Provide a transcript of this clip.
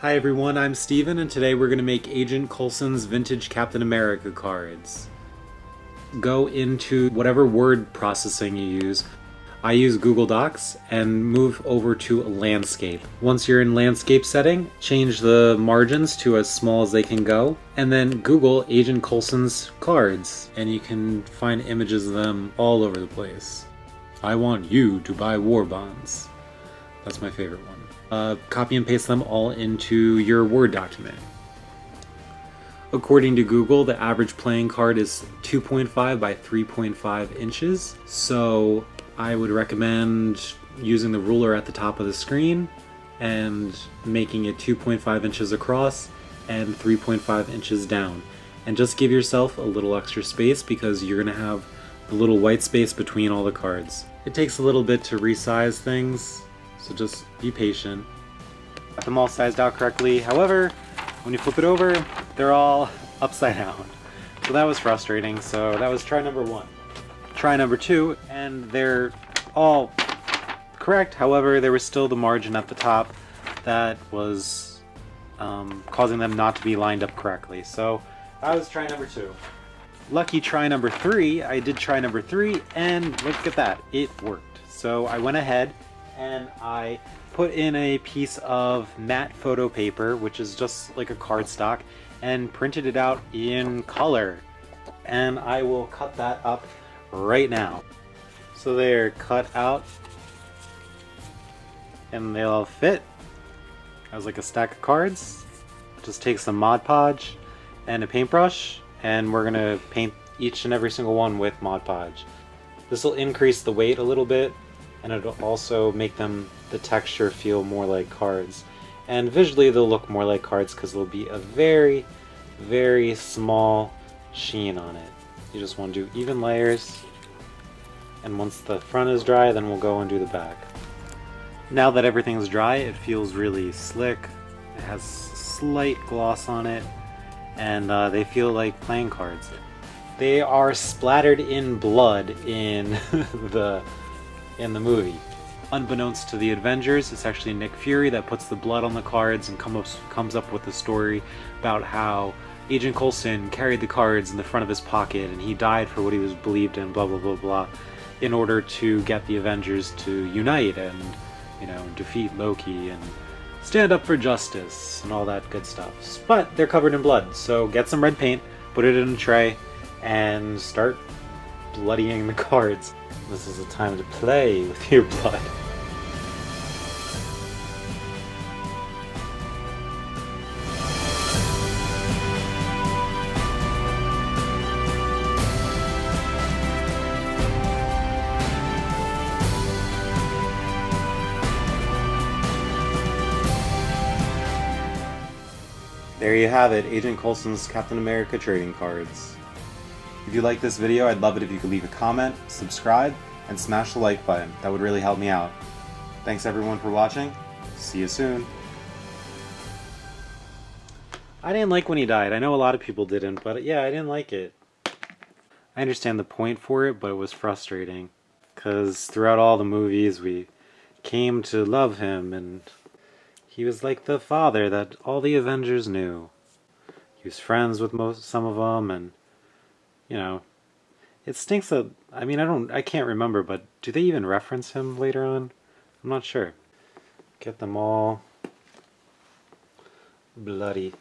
Hi everyone, I'm Steven, and today we're going to make Agent Coulson's Vintage Captain America cards. Go into whatever word processing you use. I use Google Docs, and move over to Landscape. Once you're in Landscape setting, change the margins to as small as they can go, and then Google Agent Coulson's cards, and you can find images of them all over the place. I want you to buy war bonds. That's my favorite one. Copy and paste them all into your Word document. According to Google, the average playing card is 2.5 by 3.5 inches, so I would recommend using the ruler at the top of the screen and making it 2.5 inches across and 3.5 inches down. And just give yourself a little extra space because you're going to have the little white space between all the cards. It takes a little bit to resize things, so just be patient. Got them all sized out correctly. However, when you flip it over, they're all upside down. So that was frustrating. So that was try number one. Try number two, and they're all correct. However, there was still the margin at the top that was causing them not to be lined up correctly. So that was try number two. Lucky try number three, I did try number three, and look at that, it worked. So I went ahead and I put in a piece of matte photo paper, which is just like a cardstock, and printed it out in color. And I will cut that up right now. So they're cut out and they all fit as like a stack of cards. Just take some Mod Podge and a paintbrush, and we're gonna paint each and every single one with Mod Podge. This will increase the weight a little bit, and it'll also make the texture feel more like cards. And visually they'll look more like cards because there'll be a very, very small sheen on it. You just want to do even layers, and once the front is dry, then we'll go and do the back. Now that everything's dry, it feels really slick. It has slight gloss on it, and they feel like playing cards. They are splattered in blood in the movie. Unbeknownst to the Avengers, it's actually Nick Fury that puts the blood on the cards and comes up with a story about how Agent Coulson carried the cards in the front of his pocket and he died for what he was believed in, blah blah blah blah, in order to get the Avengers to unite and, you know, defeat Loki and stand up for justice and all that good stuff. But they're covered in blood, so get some red paint, put it in a tray, and start bloodying the cards. This is a time to play with your blood. There you have it, Agent Coulson's Captain America trading cards. If you like this video, I'd love it if you could leave a comment, subscribe, and smash the like button. That would really help me out. Thanks everyone for watching. See you soon. I didn't like when he died. I know a lot of people didn't, but yeah, I didn't like it. I understand the point for it, but it was frustrating. Because throughout all the movies, we came to love him, and he was like the father that all the Avengers knew. He was friends with some of them, and you know, it stinks that, I mean, I can't remember, but do they even reference him later on? I'm not sure. Get them all bloody.